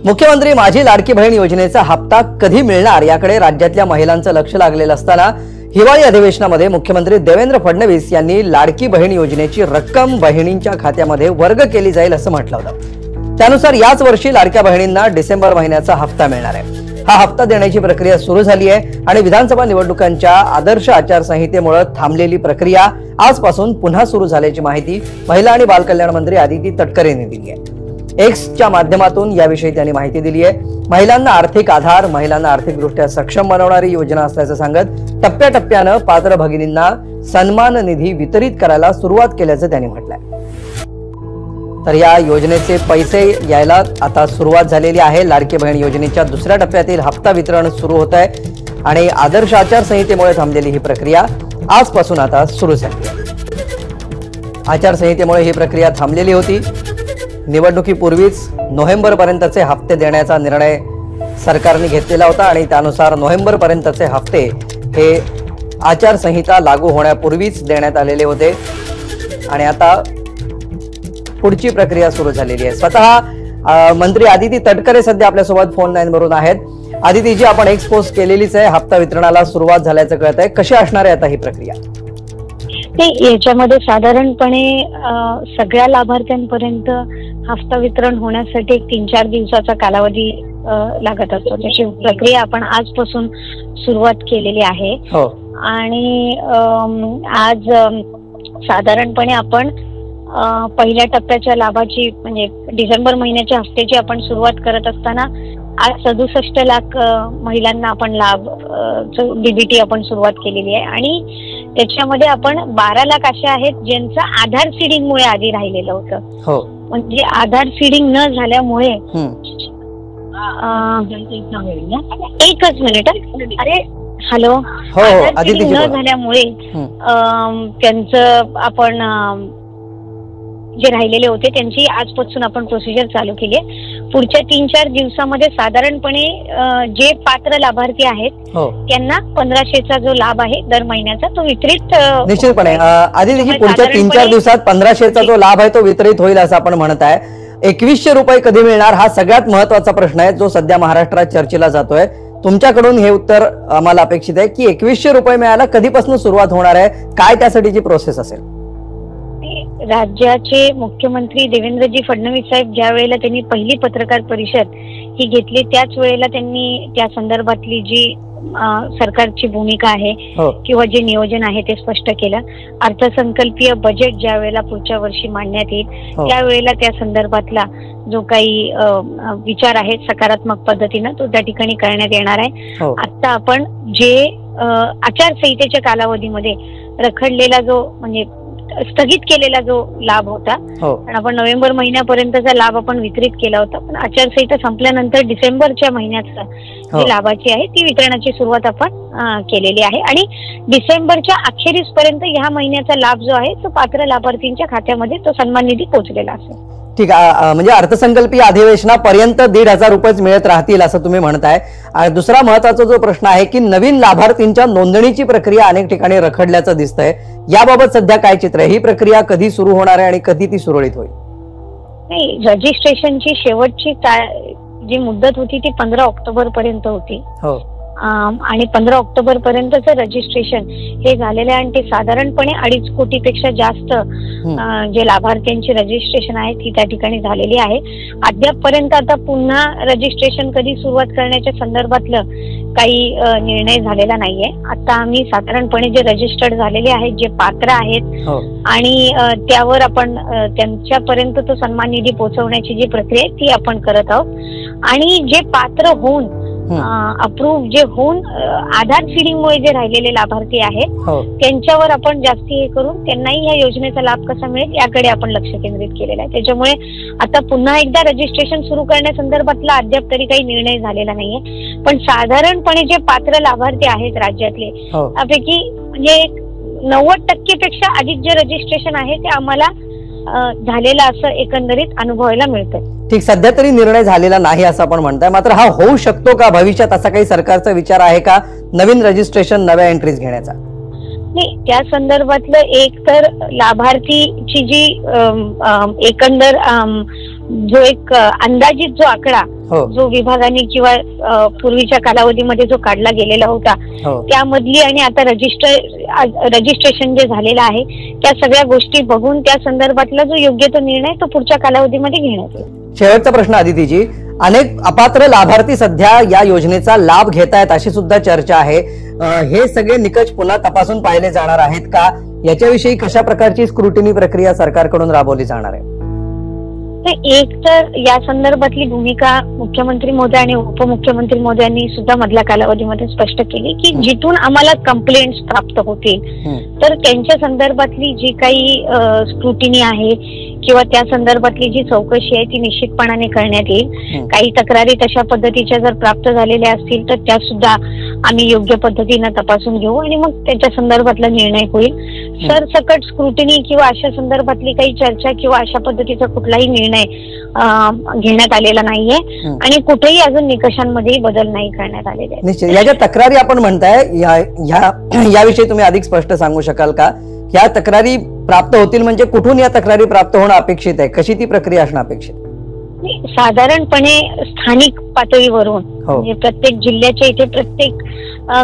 मुख्यमंत्री माझी लाडकी बहीण योजनेचा हप्ता कधी मिळणार याकडे राज्यातल्या महिलांचं लक्ष लागलेलं असताना हिवाळी अधिवेशनामध्ये मुख्यमंत्री देवेंद्र फडणवीस यांनी लाडकी बहीण योजनेची रक्कम बहिणींच्या खात्यामध्ये वर्ग केली जाईल असं म्हटलं होतं। त्यानुसार याच वर्षी लाडक्या बहिणींना डिसेंबर महिन्याचा हप्ता मिळणार आहे। हा हप्ता देण्याची प्रक्रिया सुरू झाली आहे आणि विधानसभा निवडणुकांच्या आदर्श आचारसंहितेमुळे थांबलेली प्रक्रिया आजपासून पुन्हा सुरू झाल्याची माहिती महिला आणि बालकल्याण मंत्री आदिती तटकरे यांनी दिली आहे। एक्सच्या माध्यमातून याविषयी त्यांनी माहिती दिली आहे। महिलांना आर्थिक आधार, महिलांना आर्थिकदृष्ट्या सक्षम बनवणारी योजना असल्याचं सांगत टप्प्याटप्प्यानं पात्र भगिनींना सन्मान निधी वितरित करायला सुरुवात केल्याचं त्यांनी म्हटलंय। तर या योजनेचे पैसे यायला आता सुरुवात झालेली आहे। लाडकी बहीण योजनेच्या दुसऱ्या टप्प्यातील हप्ता वितरण सुरू होत आहे आणि आदर्श आचारसंहितेमुळे थांबलेली ही प्रक्रिया आजपासून आता सुरू झाली आहे। आचारसंहितेमुळे ही प्रक्रिया थांबलेली होती। निवडणुकीपूर्वीच नोव्हेंबर पर्यंतचे हप्ते देण्याचा निर्णय सरकारने घेतलेला होता आणि त्यानुसार नोव्हेंबर पर्यंतचे हप्ते हे आचारसंहिता लागू होण्यापूर्वीच देण्यात आलेले होते आणि आता पुढची प्रक्रिया सुरू झालेली आहे। स्वतः मंत्री आदिती तटकरे सध्या आपल्यासोबत फोन लाईन वरून आहेत। आदितीजी, आपण एक्सपोज केलेलीच आहे, हप्ता वितरणाला सुरुवात झाल्याचं कळत आहे, कशी असणार आहे आता ही प्रक्रिया? याच्यामध्ये साधारणपणे सगळ्या लाभार्थ्यांपर्यंत हप्ता वितरण होण्यासाठी 3-4 दिवसाचा कालावधी लागत असतो। त्याची प्रक्रिया आपण आजपासून सुरुवात केलेली आहे आणि आज साधारणपणे आपण पहिल्या टप्प्याच्या लाभाची म्हणजे डिसेंबर महिन्याच्या हप्त्याची आपण सुरुवात करत असताना आज 67 लाख महिलांना आपण लाभ डीबीटी आपण सुरुवात केलेली आहे आणि त्याच्यामध्ये आपण 12 लाख असे आहेत ज्यांचं आधार सीडिंगमुळे आधी राहिलेलं होतं। म्हणजे आधार सीडिंग न झाल्यामुळे एकच मिनिट, अरे हॅलो, आधार सीडिंग न झाल्यामुळे त्यांचं आपण जे राहिलेले होते त्यांची आजपासून आपण प्रोसिजर चालू केली आहे। पुढच्या 3-4 दिवसामध्ये साधारणपणे जे पात्र लाभार्थी आहेत त्यांना 1500चा जो लाभ आहे दर महिन्याचा तो वितरित निश्चितपणे आदिती पुढच्या 3-4 दिवसात 1500चा जो लाभ आहे तो वितरित होईल असं आपण म्हणत आहे। 2100 रुपये कधी मिळणार हा सगळ्यात महत्त्वाचा प्रश्न आहे जो सध्या महाराष्ट्रात चर्चेला जातोय। तुमच्याकडून हे उत्तर आम्हाला अपेक्षित आहे की 2100 रुपये मिळायला कधीपासून सुरुवात होणार आहे, काय त्यासाठीची प्रोसेस असेल? राज्याचे मुख्यमंत्री देवेंद्रजी फडणवीस साहेब ज्या वेळेला त्यांनी पहिली पत्रकार परिषद ही घेतली त्याच वेळेला त्यांनी त्या संदर्भातली जी सरकारची भूमिका आहे किंवा जे नियोजन आहे ते स्पष्ट केलं। अर्थसंकल्पीय बजेट ज्या वेळेला पुढच्या वर्षी मांडण्यात येईल त्यावेळेला त्या संदर्भातला जो काही विचार आहे सकारात्मक पद्धतीनं तो त्या ठिकाणी करण्यात येणार आहे। आता आपण जे आचारसंहितेच्या कालावधीमध्ये रखडलेला जो म्हणजे स्थगित केलेला जो लाभ होता आणि आपण नोव्हेंबर महिन्यापर्यंतचा लाभ आपण वितरित केला होता, पण आचारसंहिता संपल्यानंतर डिसेंबरच्या महिन्याचा जी लाभाची आहे ती वितरणाची सुरुवात आपण केलेली आहे आणि डिसेंबरच्या अखेरीस पर्यंत ह्या महिन्याचा लाभ जो आहे तो पात्र लाभार्थींच्या खात्यामध्ये तो सन्मान निधी पोहोचलेला असेल। ठीक आहे, म्हणजे अर्थसंकल्पीय अधिवेशनापर्यंत 1500 रुपयेच मिळत राहतील असं तुम्ही म्हणताय। आणि दुसरा महत्त्वाचा जो प्रश्न आहे की नवीन लाभार्थींच्या नोंदणीची प्रक्रिया अनेक ठिकाणी रखडल्याचं दिसतंय, याबाबत सध्या काय चित्र आहे? ही प्रक्रिया कधी सुरू होणार आहे आणि कधी ती सुरळीत होईल? नाही, रजिस्ट्रेशनची शेवटची जी मुदत होती ती 15 ऑक्टोबर पर्यंत होती आणि 15 ऑक्टोबर पर्यंतचं रजिस्ट्रेशन हे झालेलं आहे आणि ते साधारणपणे 2.5 कोटीपेक्षा जास्त जे लाभार्थ्यांची रजिस्ट्रेशन आहे ती त्या ठिकाणी झालेली आहे। अद्यापपर्यंत आता पुन्हा रजिस्ट्रेशन कधी सुरुवात करण्याच्या संदर्भातलं काही निर्णय झालेला नाहीये। आता आम्ही साधारणपणे जे रजिस्टर्ड झालेले आहेत जे पात्र आहेत आणि त्यावर आपण त्यांच्यापर्यंत तो सन्मान निधी पोहोचवण्याची जी प्रक्रिया आहे ती आपण करत आहोत आणि जे पात्र होऊन अप्रूव्ह जे होऊन आधार सीडिंगमुळे जे राहिलेले लाभार्थी आहेत त्यांच्यावर आपण जास्ती हे करून त्यांनाही या योजनेचा लाभ कसा मिळेल याकडे आपण लक्ष केंद्रित केलेलं आहे। त्याच्यामुळे आता पुन्हा एकदा रजिस्ट्रेशन सुरू करण्यासंदर्भातला अद्याप तरी काही निर्णय झालेला नाहीये, पण साधारणपणे जे पात्र लाभार्थी आहेत राज्यातले त्यापैकी म्हणजे 90% पेक्षा अधिक जे रजिस्ट्रेशन आहे ते आम्हाला झालेलं असं एकंदरीत अनुभवायला मिळतं। ठीक, सध्या तरी निर्णय झालेला नाही असं आपण म्हणताय, मात्र हा होऊ शकतो का भविष्यात? असा काही सरकारचा विचार आहे का नवीन रजिस्ट्रेशन नव्या एंट्रीज घेण्याचा? नाही, त्या संदर्भातलं एक तर लाभार्थीची जी एकंदर जो एक अंदाजित जो आकडा हो जो विभागाने किंवा पूर्वीच्या कालावधीमध्ये जो काढला गेलेला होता हो त्यामधली आणि आता रजिस्ट्रेशन जे झालेलं आहे त्या सगळ्या गोष्टी बघून त्या संदर्भातला जो योग्य तो निर्णय तो पुढच्या कालावधीमध्ये घेण्यात येईल. शेवटचा प्रश्न आदितीजी, अनेक अपात्र लाभार्थी सध्या या योजनेचा लाभ घेतायत अशी सुद्धा चर्चा आहे. हे सगळे निकष पुन्हा तपासून पाहिले जाणार आहेत का? याच्याविषयी कशा प्रकारची स्क्रुटिनी प्रक्रिया सरकारकडून राबवली जाणार आहे? एक तर या संदर्भातली भूमिका मुख्यमंत्री महोदय आणि उपमुख्यमंत्री महोदयांनी सुद्धा मधल्या कालावधीमध्ये स्पष्ट केली की जिथून आम्हाला कंप्लेंट्स प्राप्त होतील तर त्यांच्या संदर्भातली जी काही स्क्रुटिनी आहे किंवा त्या संदर्भातली जी चौकशी आहे ती निश्चितपणाने करण्यात येईल. काही तक्रारी तशा पद्धतीच्या जर प्राप्त झालेल्या असतील तर त्या सुद्धा आम्ही योग्य पद्धतीने तपासून घेऊ आणि मग त्याच्या संदर्भातला निर्णय होईल. सरसकट स्क्रुटिनी किंवा अशा संदर्भातली काही चर्चा किंवा अशा पद्धतीचा कुठलाही निर्णय घेण्यात आलेला नाहीये आणि कुठेही अजून निकषांमध्ये बदल नाही करण्यात आलेले आहेत. निश्चित. या ज्या तक्रारी आपण म्हणताय याविषयी तुम्ही अधिक स्पष्ट सांगू शकाल का? या तक्रारी प्राप्त होतील म्हणजे कुठून या तक्रारी प्राप्त होणं अपेक्षित आहे? कशी ती प्रक्रिया असणं अपेक्षित? साधारणपणे स्थानिक पातळीवरून म्हणजे प्रत्येक जिल्ह्याच्या इथे प्रत्येक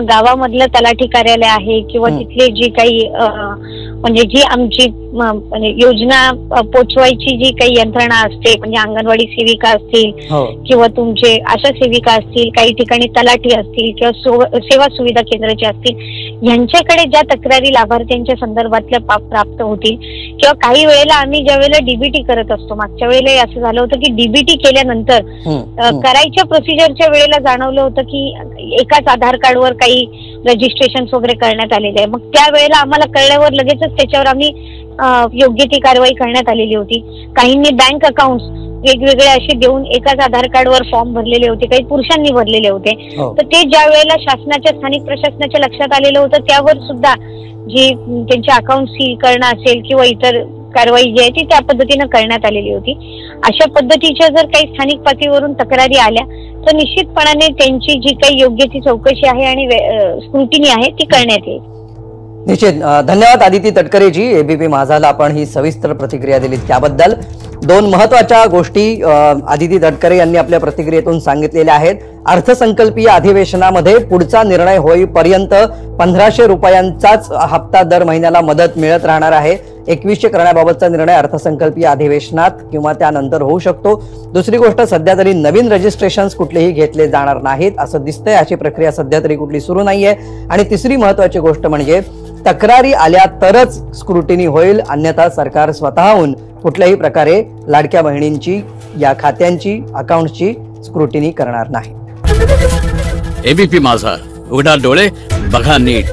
गावामधलं तलाठी कार्यालय आहे किंवा तिथले जी काही म्हणजे जी आमची योजना पोचवायची जी काही यंत्रणा असते म्हणजे अंगणवाडी सेविका असतील किंवा तुमचे आशा सेविका असतील, काही ठिकाणी तलाठी असतील किंवा सेवा सुविधा केंद्राचे असतील, यांच्याकडे ज्या तक्रारी लाभार्थ्यांच्या संदर्भातल्या प्राप्त होतील किंवा काही वेळेला आम्ही ज्या वेळेला डीबीटी करत असतो, मागच्या वेळेला असं झालं होतं की डीबीटी केल्यानंतर करायच्या प्रोसिजरच्या वेळेला जाणवलं होतं की एकाच आधार कार्डवर काही रजिस्ट्रेशन वगैरे करण्यात आलेले आहे. मग त्यावेळेला आम्हाला कळल्यावर लगेचच त्याच्यावर आम्ही योग्य ती कारवाई करण्यात आलेली होती. काहींनी बँक अकाउंट्स वेगवेगळे असे देऊन एकाच आधार कार्डवर फॉर्म भरलेले होते, काही पुरुषांनी भरलेले होते. तर ते ज्या वेळेला शासनाच्या स्थानिक प्रशासनाच्या लक्षात आलेलं होतं त्यावर सुद्धा जी त्यांचे अकाउंट सील करणं असेल किंवा इतर कारवाई जी आहे ती त्या पद्धतीनं करण्यात आलेली होती. अशा पद्धतीच्या जर काही स्थानिक पातळीवरून तक्रारी आल्या तर निश्चितपणाने त्यांची जी काही योग्य ती चौकशी आहे आणि स्क्रुटिनी आहे ती करण्यात येईल. निश्चित. धन्यवाद आदिती तटकरेजी. एबीपी माझाला आपण ही सविस्तर प्रतिक्रिया दिली त्याबद्दल. दोन महत्वाच्या गोष्टी आदिती तटकरे यांनी आपल्या प्रतिक्रियेतून सांगितलेल्या आहेत. अर्थसंकल्पीय अधिवेशनामध्ये पुढचा निर्णय होईपर्यंत 1500 रुपयांचाच हप्ता दर महिन्याला मदत मिळत राहणार आहे. 2100 करण्याबाबतचा निर्णय अर्थसंकल्पीय अधिवेशनात किंवा त्यानंतर होऊ शकतो. दुसरी गोष्ट, सध्या तरी नवीन रजिस्ट्रेशन्स कुठलेही घेतले जाणार नाहीत असं दिसतंय. अशी प्रक्रिया सध्या तरी कुठली सुरू नाहीये. आणि तिसरी महत्वाची गोष्ट म्हणजे तक्रारी आल्या तरच स्क्रुटिनी होईल, अन्यथा सरकार स्वतःहून कुठल्याही प्रकारे लाडक्या बहिणींची या खात्यांची अकाउंटची स्क्रुटिनी करणार नाही. एबीपी माझा, उघडा डोळे बघा नीट.